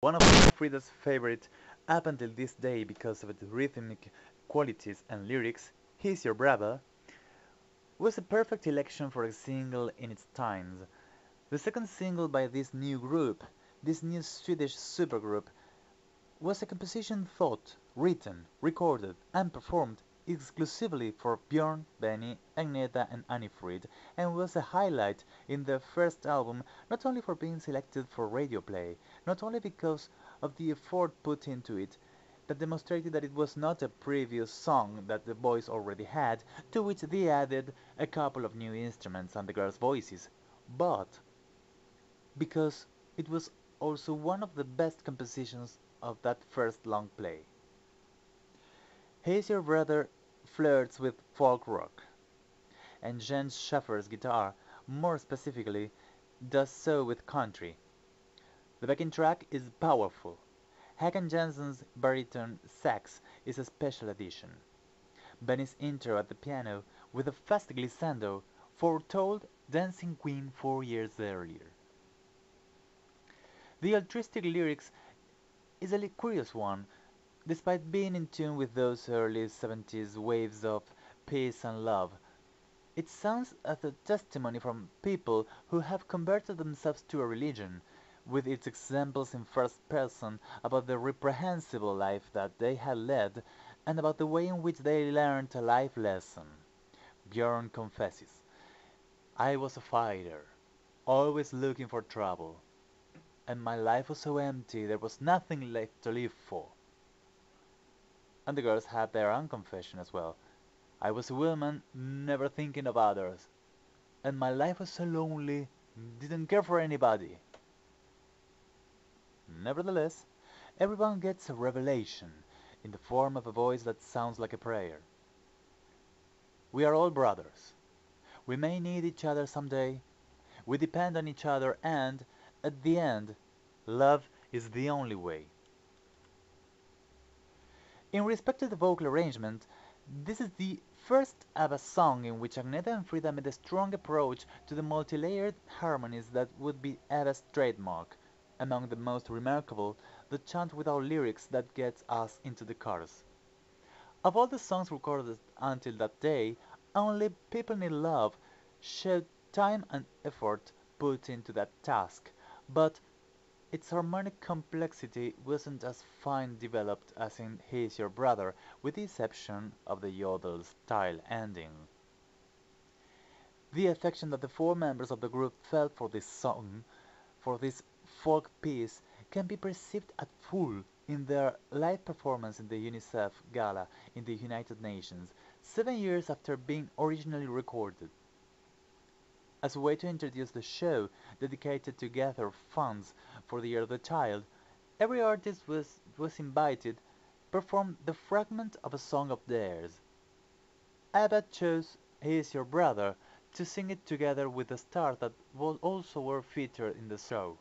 One of Frida's favorite up until this day because of its rhythmic qualities and lyrics, He's Your Brother, was a perfect election for a single in its times. The second single by this new group, this new Swedish supergroup, was a composition thought, written, recorded, and performed exclusively for Björn, Benny, Agneta, and Anni-Frid, and was a highlight in their first album not only for being selected for radio play, not only because of the effort put into it, that demonstrated that it was not a previous song that the boys already had, to which they added a couple of new instruments and the girls' voices, but because it was also one of the best compositions of that first long play. He's Your Brother flirts with folk rock, and Jens Schaffer's guitar, more specifically, does so with country. The backing track is powerful. Hakan Jensen's baritone sax is a special addition. Benny's intro at the piano, with a fast glissando, foretold Dancing Queen 4 years earlier. The altruistic lyrics is a curious one, despite being in tune with those early 70s waves of peace and love. It sounds as a testimony from people who have converted themselves to a religion, with its examples in first person about the reprehensible life that they had led and about the way in which they learned a life lesson. Björn confesses, I was a fighter, always looking for trouble, and my life was so empty there was nothing left to live for. And the girls had their own confession as well. I was a woman, never thinking of others, and my life was so lonely, didn't care for anybody. Nevertheless, everyone gets a revelation in the form of a voice that sounds like a prayer. We are all brothers. We may need each other someday. We depend on each other and, at the end, love is the only way. In respect to the vocal arrangement, this is the first ABBA song in which Agneta and Frida made a strong approach to the multi-layered harmonies that would be ABBA's trademark. Among the most remarkable, the chant without lyrics that gets us into the chorus. Of all the songs recorded until that day, only People Need Love showed time and effort put into that task, but its harmonic complexity wasn't as fine developed as in He's Your Brother, with the exception of the yodel style ending. The affection that the four members of the group felt for this song, for this folk piece, can be perceived at full in their live performance in the UNICEF Gala in the United Nations, 7 years after being originally recorded. As a way to introduce the show, dedicated to gather funds for the Year of the Child, every artist was invited perform the fragment of a song of theirs. ABBA chose He Is Your Brother to sing it together with the stars that also were featured in the show.